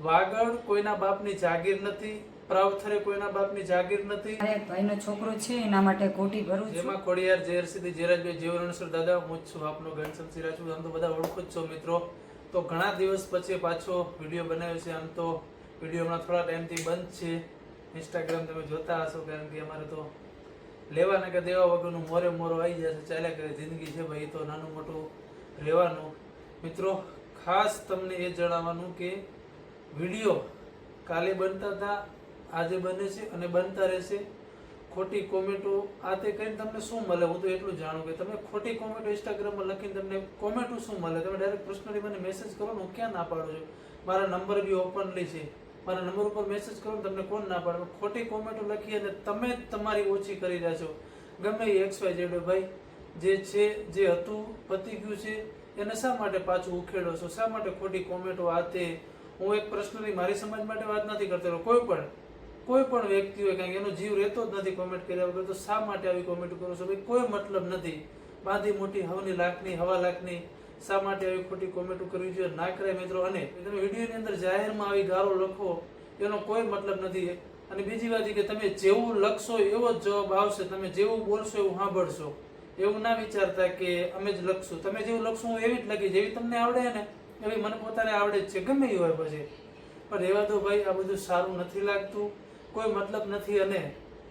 વાગડ કોઈના બાપની જાગીર નથી, પ્રાવથરે કોઈના બાપની જાગીર નથી. ભાઈનો છોકરો છે એના માટે કોટી ભરું છું. જેમાં ખોડિયાર ઝેરસીધી ઝેરાજભાઈ જીવરણસર દાદા હું જ છું આપનો ઘનશ્યામ સિરાજુ. આમ તો બધા ઓળખો જ છો મિત્રો. તો ઘણા દિવસ પછી પાછો વિડીયો બનાવ્યો છે. આમ તો વિડીયો હમણાં થોડા ટાઈમથી બંધ છે. ઇન્સ્ટાગ્રામ તમે જોતા હશો, કારણ કે અમારે તો લેવાના કે દેવા વગરનું મોરે મોરો આવી જશે, ચાલ્યા કરે જિંદગી છે ભાઈ, તો નાનું મોટું રહેવાનું. મિત્રો ખાસ તમને એ જણાવવાનું કે વિડીયો કાલે બનતા હતા, આજે બને છે અને બનતા રહેશે. ખોટી કોમેન્ટો આ તે કરીને તમને શું મળે, હું તો એટલું જાણું કે તમે ખોટી કોમેન્ટો ઇન્સ્ટાગ્રામમાં લખીને તમને કોમેન્ટો શું મળે, તમે ડાયરેક્ટ પર્સનલી મને મેસેજ કરો ને, હું ક્યાં ના પાડું છું. મારા નંબર બી ઓપનલી છે, મારા નંબર ઉપર મેસેજ કરો ને, તમને કોણ ના પાડે. ખોટી કોમેન્ટો લખી અને તમે તમારી ઓછી કરી રહ્યા છો. ગમે એ XYZ ભાઈ જે છે, જે હતું પતી ગયું છે, એને શા માટે પાછું ઉખેડો છો, શા માટે ખોટી કોમેન્ટો આ તે. હું એક પર્સનલી મારી સમાજ માટે વાત નથી કરતો, કોઈ પણ વ્યક્તિ હોય, કારણ કે એનો જીવ રહેતો જ નથી કોમેન્ટ કર્યા વગર, તો શા માટે આવી કોમેન્ટ કરો છો ભાઈ? કોઈ મતલબ નથી. બાંધી મોટી હવની લાખની હવા લાખની શા માટે આવી ખોટી કોમેન્ટો કરવી જોઈએ? ના કરાય મિત્રો. અને તમે વિડીયોની અંદર જાહેરમાં આવી ગાળો લખો એનો કોઈ મતલબ નથી. અને બીજી વાત એ કે તમે જેવું લખશો એવો જ જવાબ આવશે, તમે જેવું બોલશો એવું સાંભળશો. એવું ના વિચારતા કે અમે જ લખશું, તમે જેવું લખશો હું એવી જ લખી, જેવી તમને આવડે ને એવી મને પોતાને આવડે જ છે, ગમે એ હોય પછી. પણ રહેવા દો ભાઈ, આ બધું સારું નથી લાગતું, કોઈ મતલબ નથી. અને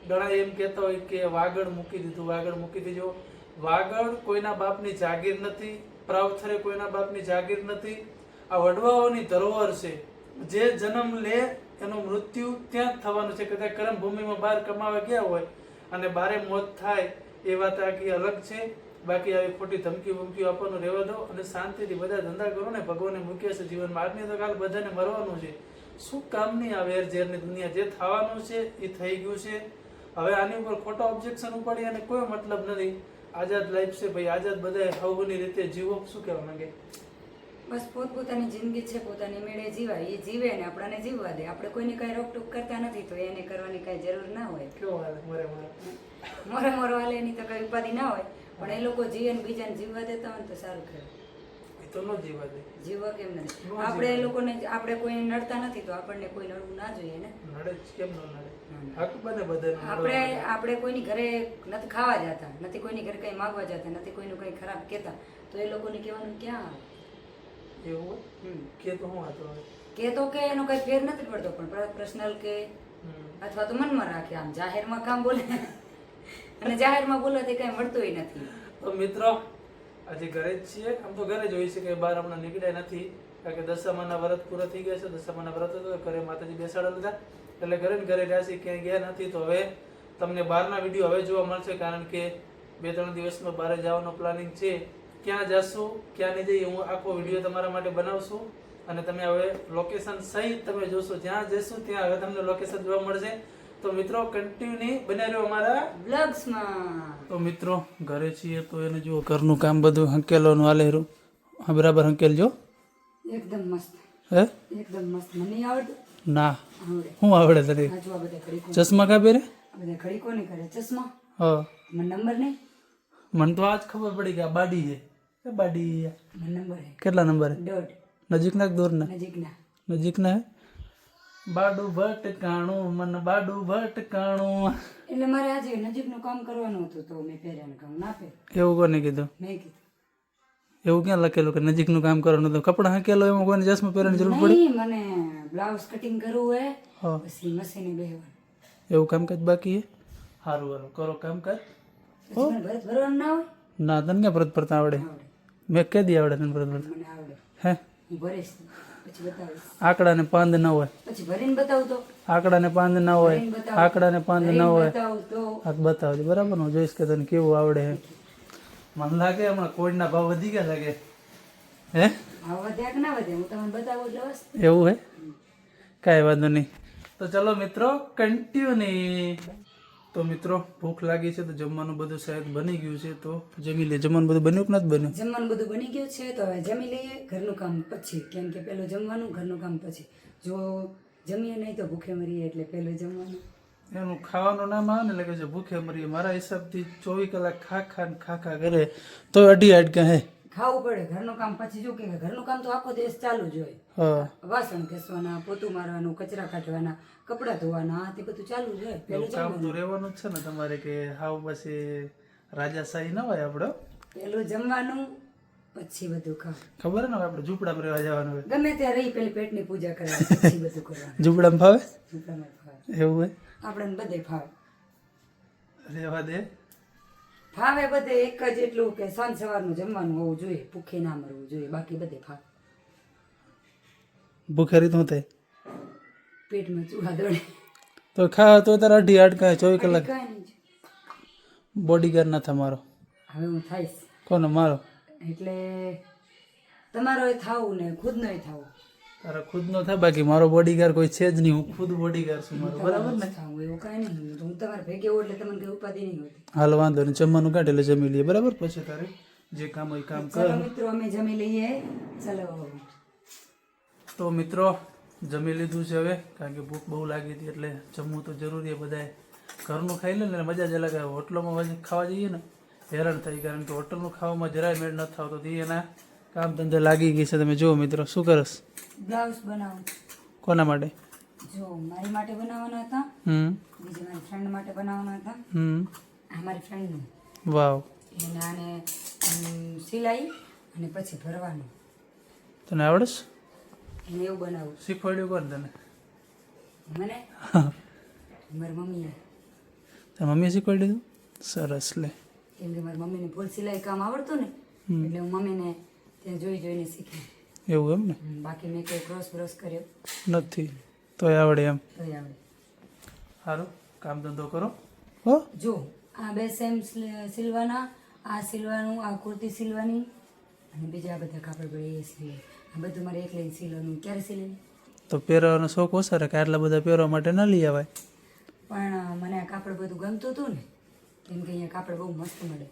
ઘણા એમ કહેતા હોય કે વાગડ મૂકી દીધું, વાગડ મૂકી દીધો. વાગડ કોઈના બાપની જાગીર નથી, પ્રાવથરે કોઈના બાપની જાગીર નથી. આ વડવાઓની ધરોહર છે. જે જન્મ લે એનું મૃત્યુ ત્યાં જ થવાનું છે. કદાચ કર્મભૂમિમાં બહાર કમાવા ગયા હોય અને બારે મોત થાય એ વાત આખી અલગ છે. બાકી આવી ખોટી ધમકી બમકીઓ આપવાનું રહેવા દો અને શાંતિથી બધા ધંધા કરો ને. ભગવાને મૂક્યા છે જીવનમાં, આજની તો કાલ બધાને મરવાનું છે. શું કામની આ વેર ઝેરની દુનિયા? જે થવાનું છે એ થઈ ગયું છે. હવે આની ઉપર ખોટા ઓબ્જેક્શન ઉપાડી અને કોઈ મતલબ નથી. આઝાદ લાઈફ છે ભાઈ, આઝાદ બધા હવની રીતે જીવો. શું કહેવા માંગે? બસ પોતપોતાની જિંદગી છે, પોતાની મેળે જીવાય, એ જીવે ને આપણાને જીવવા દે. આપણે કોઈને કઈ રોકટોક કરતા નથી, તો એને કરવાની કઈ જરૂર ના હોય. કેવો હાલે મોરે હાલે એની તો કઈ ઉપાધિ ના હોય. પણ એ લોકો જીવે ને બીજાને જીવવા દેતા હોય તો સારું કહેવાય. તો ન જીવા દે. જીવવા કેમ નથી? આપણે એ લોકોને, આપણે કોઈને નડતા નથી તો આપણને કોઈ નડવું ના જોઈએ ને. નડે કેમ ન નડે? હક બને બધાને. આપણે કોઈની ઘરે નથી ખાવા જતા, નથી કોઈની ઘરે કઈ માંગવા જતા, નથી કોઈનું કઈ ખરાબ કહેતા, તો એ લોકોને કહેવાનું ક્યાં આવે? એવું કે તો હું હતો કે તો કે એનો કઈ ફેર નથી પડતો, પણ પર્સનલ કે અથવા તો મનમાં રાખે. આમ જાહેરમાં કામ બોલે અને જાહેરમાં બોલવાથી કઈ મળતું નથી. તો મિત્રો આજે ઘરે જ છીએ. આમ તો ઘરે જ હોય છે કે બહાર હમણાં નીકળ્યા નથી, કારણ કે દશામાના વ્રત પૂરા થઈ ગયા છે. દશામાના વ્રત હતો, ઘરે માતાજી બેસાડેલા હતા એટલે ઘરે ને ઘરે રહ્યા છે, ક્યાંય ગયા નથી. તો હવે તમને બહારના વિડીયો હવે જોવા મળશે, કારણ કે 2-3 દિવસમાં બહાર જવાનો પ્લાનિંગ છે. ક્યાં જશું ક્યાં નહીં જઈએ હું આખો વિડીયો તમારા માટે બનાવશું. અને તમે હવે લોકેશન સહિત તમે જોશો. જ્યાં જઈશું ત્યાં હવે તમને લોકેશન જોવા મળશે. તો મિત્રો કન્ટિન્યુ બન્યા રહ્યો અમારા બ્લોગ્સમાં. તો મિત્રો ઘરે છીએ તો એને જો ઘરનું કામ બધું હંકેલોનું હાલે રહ્યું. હા બરાબર હંકેલજો. એકદમ મસ્ત. હે એકદમ મસ્ત. મને આવડે ના? શું આવડે તને? ચશ્મા કા પહેરે? બધા ઘડી કોને કરે ચશ્મા? હા. મને નંબર નહીં. મને તો આજ ખબર પડી કે આ બાડી છે. એ બાડી મને નંબર હે. કેટલા નંબર? 1.5. નજીકના કે દૂરના? નજીકના. નજીકના હે. બાડું ભટકાણું મન બાડું ભટકાણું. એટલે મારે આજે નજીકનું કામ કરવાનું હતું તો મેં પહેર્યાને કહું ના પહેર. એવું કોને કીધું? મેં કીધું. એવું ક્યાં લખેલું કે નજીકનું કામ કરવાનું હતું? કપડાં હકેલો એમાં કોઈને ચશ્મા પહેરવાની જરૂર પડી? નહીં, મને બ્લાઉઝ કટિંગ કરવું હે, પછી મશીને બેહવાનું. એવું કામકાજ બાકી હે? સારું હાલો કરો કામકાજ. ભરત ભરવાનું ના હોય? ના તને ક્યાં ભરત ભરતા આવડે? મેં કે દી આવડે તને ભરત ભરતા? મને આવડે. હે હું ભરીશ પછી બતાવીશ. આંકડા ને પાંદ ના હોય? પછી ભરીને બતાવું તો? આંકડા ને પાંદ ના હોય? આંકડા ને પાંદ ના હોય? બતાવું તો? હા બતાવજો બરાબર. હું જોઈશ કે તને કેવું આવડે. મને લાગે હમણાં કોઈના ભાવ વધી ગયા લાગે. હે ભાવ વધ્યા કે ના વધ્યા હું તમને બતાવું એટલે બસ. એવું હે? કાંઈ વાંધો નહીં. તો ચલો મિત્રો કન્ટિન્યુ. તો મિત્રો ભૂખ લાગી છે તો જમવાનું બધું શાયદ બની ગયું છે, તો જમી લે. જમવાનું બધું બન્યું કે નથી બન્યું? જમવાનું બધું બની ગયું છે, તો હવે જમી લઈએ. ઘરનું કામ પછી, કેમ કે પેલું જમવાનું, ઘરનું કામ પછી. જો જમીએ નહીં તો ભૂખે મરીએ, એટલે પેલું જમવાનું. એનું ખાવાનું નામ આવે ને એટલે કે ભૂખે મરીએ. મારા હિસાબથી 24 કલાક ખા ખા કરે તો 2.5 હાડકા હે. ખાવું પડે ઘરનું કામ. પછી જો કે ઘરનું કામ તો આખો દિવસ ચાલુ જ હોય. હા વાસણ ઘસવાના, પોતું મારવાનું, કચરા કાઢવાના, કપડાં ધોવાના, આ તે બધું ચાલુ જ હોય. પેલું કામ તો રહેવાનું જ છે ને તમારે, કે હાવ પછી રાજાશાહી ના હોય આપણો. પેલું જમવાનું, પછી બધું ખાવ. ખબર ને આપણે ઝૂંપડામાં રહેવા જવાનું હોય. ગમે ત્યાં રહી પેલી પેટની પૂજા કરવાની, પછી બધું કરવાનું. ઝૂંપડામાં ફાવે ઝૂંપડામાં ફાવે, એવું હોય? આપણને બધે ફાવે. રહેવા દે. ફાવે બધે એક જ એટલું કે સાંજ સવારનું જમવાનું હોવું જોઈએ, ભૂખે ના મરવું જોઈએ, બાકી બધે ફાવે. ભૂખેરી શું થાય? પેટમાં ચૂહા દોડે. તો ખા તો તારા 8 કાંઈ 24 કલાક કાંઈ નહીં. બોડીગાર્ડ ના તમારો. હવે હું થઈશ કોને મારો? એટલે તમારો એ થાવું ને ખુદનો એ થાવું. તારા ખુદનો થાય, બાકી મારો બોડીગાર્ડ કોઈ છે જ નહીં. હું ખુદ બોડીગાર્ડ છું મારો, બરાબર ને? થાવું એવું કાંઈ નહીં. હું તમારે ભેગે હોઉં એટલે તમને કઈ ઉપાધિ નહીં હોતી. હાલ વાંધો નહીં, જમવાનું કાઢે એટલે જમી લઈએ, બરાબર? પછી તારે જે કામ હોય એ કામ કર. ચલો મિત્રો અમે જમી લઈએ. ચલો તો મિત્રો જમી લીધું છે હવે, કારણ કે ભૂખ બહુ લાગી હતી એટલે જમવું તો જરૂરી. બધાએ ઘરનું ખાઈ લે ને મજા જ અલગ આવે. હોટલોમાં ખાવા જઈએ ને હેરાન થાય, કારણ કે હોટલનું ખાવામાં જરાય મેળ નથી થતો. તો એના કામ ધંધે લાગી ગઈ છે. તમે જુઓ મિત્રો, શું કરસ? બ્લાઉઝ બનાવું. કોના માટે? જો મારી માટે બનાવવાના હતા, બીજા મારી ફ્રેન્ડ માટે બનાવવાના હતા. આ મારી ફ્રેન્ડનું. વાવ. એને આને સિલાઈ અને પછી ભરવાનું. તને આવડે? એને એવું બનાવું. શીખવાડ્યું કોણ તને? મને મારી મમ્મીએ. તારી મમ્મીએ શીખવાડી દીધું? સરસ લે. કેમ કે મારી મમ્મીને ફૂલ સિલાઈ કામ આવડતું ને, એટલે હું મમ્મીને ત્યાં જોઈ જોઈને શીખી. એવું એમ ને? બાકી મેં કોઈ ક્રોસ બ્રોસ કર્યો નથી, તોય આવડે એમ. તોય આવડે. સારું, કામ ધંધો કરો. હો, જો આ બે સેમ સિલવાના, આ સિલવાનું, આ કુર્તી સિલવાની, અને બીજા બધા કાપડ પડે એ સિલે. આ બધું મારે એકલે સિલવાનું. ક્યારે સિલે? તો પહેરવાનો શોખ ઓછા રાખે, આટલા બધા પહેરવા માટે ન લઈ આવાય. પણ મને આ કાપડ બધું ગમતું હતું ને, કેમ કે અહીંયા કાપડ બહુ મસ્ત મળે.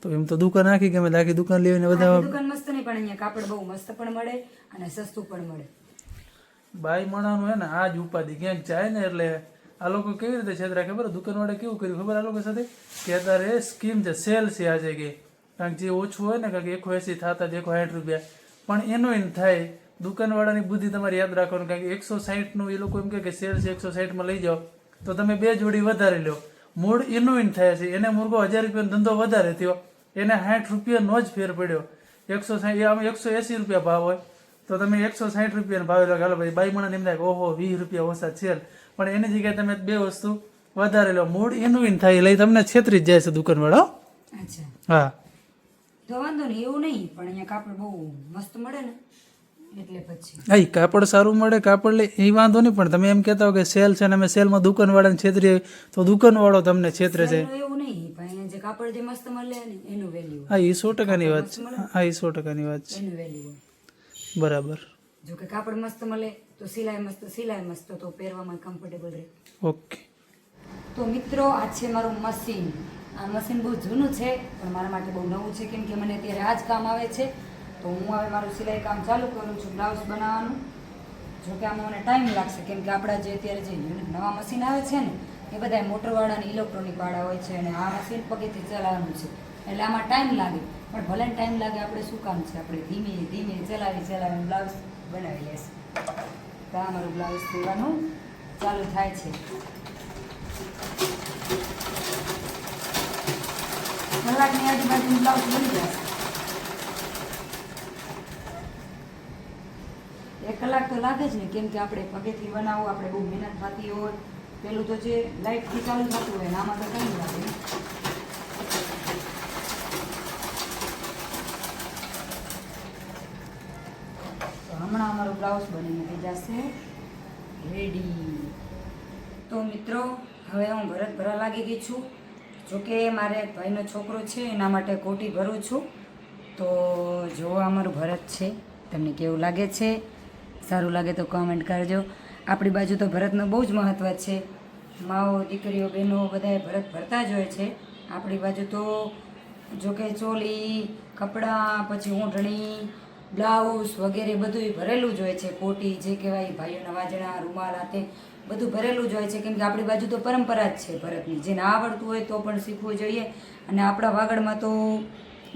તો એમ તો દુકાન આખી ગમે, આખી દુકાન લેવીને બધા. આખી દુકાન મસ્ત નહીં, પણ અહીંયા કાપડ બહુ મસ્ત પણ મળે અને સસ્તું પણ મળે. બાઈ મણાનું હે ને આ જ ઉપાધિ. ક્યાંક જાય ને એટલે આ લોકો કેવી રીતે છેતરા ખબર? દુકાનવાળા કેવું કર્યું ખબર આ લોકો સાથે? કે અત્યારે સ્કીમ છે, સેલ છે આજે કે, કારણ કે જે ઓછું હોય ને, કારણ કે 180 થતા 160 રૂપિયા, પણ એનું થાય. દુકાનવાળાની બુદ્ધિ તમારે યાદ રાખવાનું, કારણ કે 160નું એ લોકો એમ કે સેલ છે 160માં લઈ જાઓ તો તમે 2 જોડી વધારે લો. મૂળ એનું થાય છે. એને મુર્ગો 1000 રૂપિયાનો ધંધો વધારે થયો, એને 60 રૂપિયાનો જ ફેર પડ્યો. 160 આમ 180 રૂપિયા ભાવ હોય તો તમે 160 રૂપિયાનો ભાવ લો. હાલો ભાઈ, બાઈ મણાને એમ થાય ઓહો 20 રૂપિયા ઓછા છે, પણ એની જગ્યાએ તમે 2 વસ્તુ વધારે લો. મૂળ એનું થાય, લઈ તમને છેતરી જ જાય છે દુકાનવાળો. અચ્છા, હા, તો વાંધો નહીં, એવું નહીં. પણ અહીંયા કાપડ બહુ મસ્ત મળે ને, એટલે પછી હા, કાપડ સારું મળે, કાપડ લે એ વાંધો નહીં. પણ તમે એમ કહેતા હો કે સેલ છે ને અમે સેલમાં દુકાનવાળાને છેતરીએ, તો દુકાનવાળો તમને છેતરે છે. એવું નહીં, પણ અહીંયા જે કાપડ જે મસ્ત મળે ને એનું વેલ્યુ. હા, એ 100%ની વાત છે. હા, એ 100%ની વાત છે. એનું વેલ્યુ બરાબર. જો કે કાપડ મસ્ત મળે તો સિલાઈ મસ્ત, સિલાઈ મસ્ત, તો પહેરવામાં કમ્ફર્ટેબલ રહે. ઓકે. તો મિત્રો આ છે મારું મશીન. આ મશીન બહુ જૂનું છે પણ મારા માટે બહુ નવું છે, કેમ કે મને અત્યારે આ જ કામ આવે છે. તો હું હવે મારું સિલાઈ કામ ચાલુ કરું છું, બ્લાઉઝ બનાવવાનું. જો કે આમાં મને ટાઈમ લાગશે, કેમ કે આપણા જે અત્યારે જે નવા મશીન આવે છે ને એ બધા મોટરવાળા અને ઇલેક્ટ્રોનિક વાળા હોય છે, અને આ મશીન પગેથી ચલાવવાનું છે, એટલે આમાં ટાઈમ લાગે. પણ ભલે ટાઈમ લાગે, આપણે શું કામ છે, આપણે ધીમે ધીમે ચલાવી બ્લાઉઝ બનાવી લેશું. તો આ મારું બ્લાઉઝ સીવવાનું ચાલુ થાય છે. કલાકની આજુબાજુ બ્લાઉઝ બની જશે. 1 કલાક તો લાગે જ ને, કેમ કે આપણે પગેથી બનાવવું, આપણે બહુ મહેનત થતી હોય. પેલું તો જે લાઇટથી ચાલુ થતું હોય આમાં તો કંઈ લાગે. તો હમણાં અમારું બ્લાઉઝ બનીને થઈ જશે રેડી. તો મિત્રો હવે હું ભરત ભરવા લાગી ગઈ છું. જોકે મારે ભાઈનો છોકરો છે એના માટે કોટી ભરું છું. તો જો અમારું ભરત છે, તમને કેવું લાગે છે? સારું લાગે તો કોમેન્ટ કરજો. આપણી બાજુ તો ભરતનું બહુ જ મહત્ત્વ છે. માઓ, દીકરીઓ, બહેનો બધાએ ભરત ભરતા જ હોય છે. આપણી બાજુ તો જોકે ચોલી, કપડાં, પછી ઊંટણી, બ્લાઉઝ વગેરે બધું ભરેલું જ હોય છે. કોટી જે કહેવાય, ભાઈઓના વાજણા, રૂમાલ, હાથે બધું ભરેલું જ હોય છે, કેમ કે આપણી બાજુ તો પરંપરા જ છે ભરતની. જેને આવડતું હોય તો પણ શીખવું જોઈએ. અને આપણા વાગડમાં તો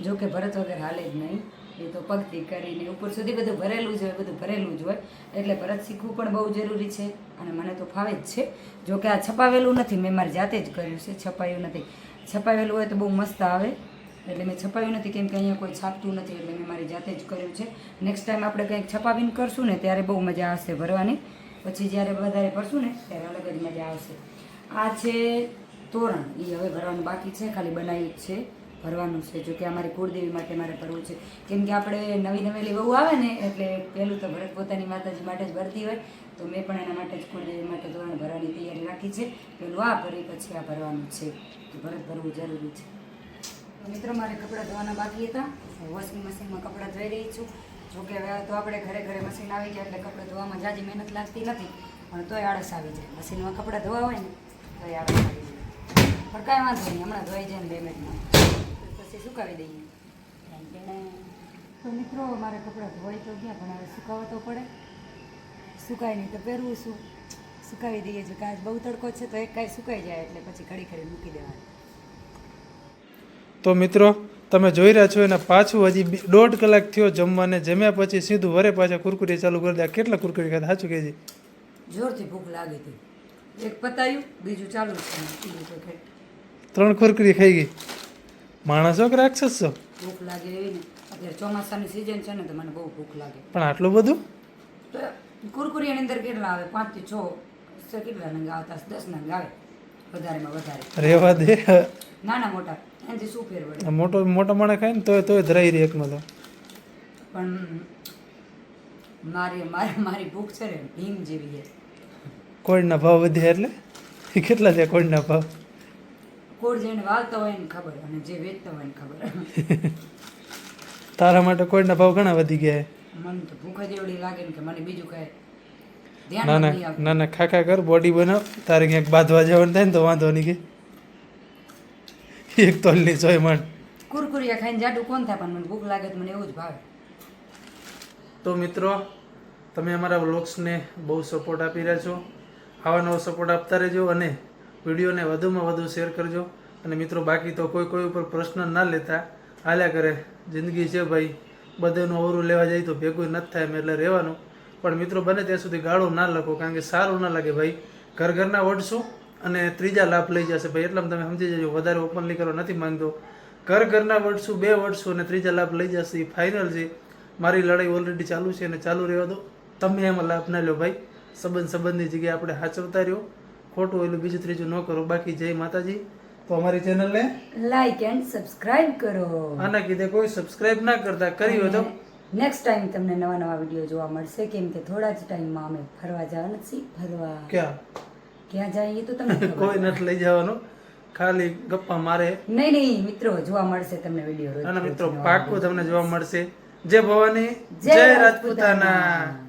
જો કે ભરત વગર હાલે જ નહીં, એ તો પગથી કરીને ઉપર સુધી બધું ભરેલું જ હોય, બધું ભરેલું જ હોય. એટલે ભરત શીખવું પણ બહુ જરૂરી છે અને મને તો ફાવે જ છે. જો કે આ છપાવેલું નથી, મેં મારી જાતે જ કર્યું છે, છપાયું નથી. છપાવેલું હોય તો બહુ મસ્ત આવે, એટલે મેં છપાવ્યું નથી કેમ કે અહીંયા કોઈ છાપતું નથી, એટલે મેં મારી જાતે જ કર્યું છે. નેક્સ્ટ ટાઈમ આપણે કંઈક છપાવીને કરશું ને ત્યારે બહુ મજા આવશે ભરવાની. પછી જ્યારે વધારે ભરશું ને ત્યારે અલગ જ મજા આવશે. આ છે તોરણ, એ હવે ભરવાનું બાકી છે, ખાલી બનાવ્યું જ છે, ભરવાનું છે. જો કે અમારી કુળદેવી માટે મારે ભરવું છે કેમ કે આપણે નવી નવેલી વહુ આવે ને એટલે પહેલું તો ભરત પોતાની માતાજી માટે જ ભરતી હોય, તો મેં પણ એના માટે જ કુળદેવી માટે તોરણ ભરવાની તૈયારી રાખી છે. પહેલું આ ભરી પછી આ ભરવાનું છે, તો ભરત ભરવું જરૂરી છે. મિત્રો મારે કપડાં ધોવાના બાકી હતા, વોશિંગ મશીનમાં કપડાં ધોઈ રહી છું. જોકે હવે તો આપણે ઘરે ઘરે મશીન આવી ગયા એટલે કપડાં ધોવામાં જાજી મહેનત લાગતી નથી, પણ તોય આળસ આવી જાય. મશીનમાં કપડાં ધોવા હોય ને તોય આળસ આવી જાય, પણ કાંઈ વાંધો નહીં, હમણાં ધોઈ જાય ને 2 મિનિટમાં પછી સુકાવી દઈએ. તો મિત્રો મારે કપડાં ધોવાઈ તો ગયા, પણ હવે સુકાવવા તો પડે, સુકાય નહીં તો પહેરવું શું, સુકાવી દઈએ. જો કે આજ બહુ તડકો છે તો એક કાંઈ સુકાઈ જાય એટલે પછી ઘડી ઘડી મૂકી દેવાનું. તો મિત્રો તમે જોઈ રહ્યા છો એના પાછું હજી 1.5 કલાક થયો જમવાને, જમ્યા પછી સીધું વરે પાછા કુરકુરી ચાલુ કરી દે. કેટલા કુરકુરી ખાધા સાચું કહેજે? જોરથી ભૂખ લાગી હતી, એક પતાયું બીજું ચાલુ છે. 3 કુરકુરી ખાઈ ગઈ. માણસો કે રાક્ષસ છો? ભૂખ લાગે એવી ને, અત્યારે ચોમાસાની સિઝન છે ને તો મને બહુ ભૂખ લાગે. પણ આટલું બધું તો કુરકુરીની અંદર કેટલા આવે? 5 થી 6 કેટલા નંગ આવતા? 10 નંગ આવે વધારેમાં વધારે. રેવા દે, નાના મોટા એનાથી શું ફેર પડે? મોટો માણસ ખાય ને તોય ધરાઈ રહી એકમાં તો. પણ મારી ભૂખ છે ને ભીમ જેવી છે. કોળના ભાવ વધ્યા એટલે કેટલા થયા કોળના ભાવ? કોળ જેને વાવતા હોય ને ખબર, અને જે વેચતા હોય ને ખબર. તારા માટે કોળના ભાવ ઘણા વધી ગયા. મને તો ભૂખ જ એવડી લાગે ને કે મને બીજું કાંઈ ના ધ્યાન ના નહીં આવે. ના ના, ખાખા કર, બોડી બનાવ. તારે ક્યાંક બાંધવા જવાનું થાય ને તો વાંધો નહીં કે એક તોલની સોય માંડ. કુરકુરિયા ખાઈને જાડું કોણ થાય, પણ મને ભૂખ લાગે તો મને એવું જ ભાવે. તો મિત્રો તમે અમારા વ્લોગ્સને બહુ સપોર્ટ આપી રહ્યા છો, આવા નવો સપોર્ટ આપતા રહેજો અને વિડીયોને વધુમાં વધુ શેર કરજો. અને મિત્રો બાકી તો કોઈ ઉપર પ્રશ્ન ના લેતા, હાલ્યા કરે, જિંદગી છે ભાઈ, બધાનું અવરું લેવા જાય તો ભેગું નથી થાય એમ, એટલે રહેવાનું. પણ મિત્રો બને ત્યાં સુધી ગાળો ના લખો, કારણ કે સારું ના લાગે ભાઈ. ઘરના વઢશું અને ત્રીજા લાભ લઈ જશે ભાઈ, એટલામાં તમે સમજી જજો. વધારે ઓપનલી કરવા નથી માંગતો. ઘરના વઢશું, 2 વઢશું અને ત્રીજા લાભ લઈ જશે, એ ફાઇનલ છે. મારી લડાઈ ઓલરેડી ચાલુ છે અને ચાલુ રહેવા દો. તમે એમાં લાભ ના લો ભાઈ. સંબંધની જગ્યાએ આપણે સાચવતા રહ્યો, ખોટું એલું બીજું ત્રીજું ન કરો. બાકી જય માતાજી. તો અમારી ચેનલને લાઈક એન્ડ સબસ્ક્રાઇબ કરો. આના કીધે કોઈ સબસ્ક્રાઇબ ના કરતા, કરી હોય તો નેક્સ્ટ ટાઈમ તમને નવા વિડીયો જોવા મળશે, કેમ કે થોડા જ ટાઈમમાં અમે ફરવા જવાના છીએ. ફરવા ક્યાં જઈએ તો તમને ખબર. કોઈ નથી લઈ જવાનું, ખાલી ગપ્પા મારે. નહીં મિત્રો, જોવા મળશે તમને વિડીયો. અને મિત્રો પાક્કું તમને જોવા મળશે. જય ભવાની, જય રાજપૂતાના.